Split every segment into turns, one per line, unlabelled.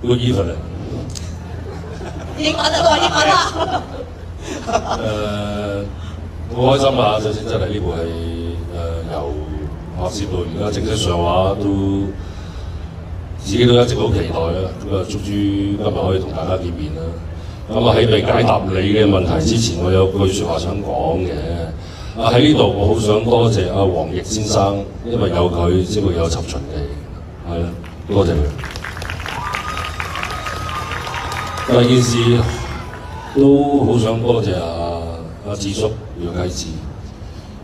good evening。
英文啊，佢話英文啊。
好開心啊！首先真係呢部戲由拍攝到而家正式上畫都自己都一直好期待啦。咁啊，終於今日可以同大家見面啦。咁啊，喺未解答你嘅問題之前，我有句説話想講嘅。喺呢度我好想多謝阿黃奕先生，因為有佢先會有《尋秦記》，係啦，多謝佢。第二件事都好想多謝阿智叔楊啟智，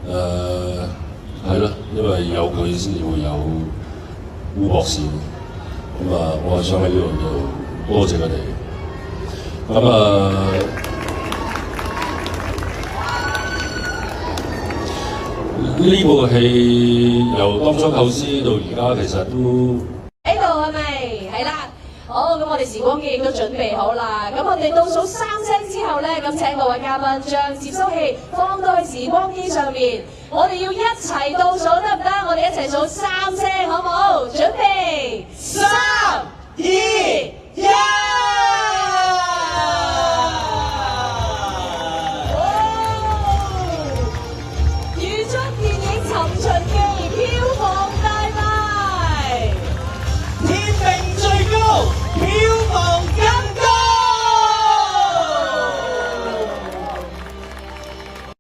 係啦，因為有佢先至會有烏博士，咁我係想喺呢度多謝佢哋。呢部戲由當初構思到而家，其實都
喺度係咪？係啦。好，咁我哋時光機亦都準備好啦。咁我哋倒數3聲之後咧，咁請各位嘉賓將接收器放到去時光機上面。我哋要一齊倒數得唔得？我哋一齊數3聲好唔好？準備，3、2、1。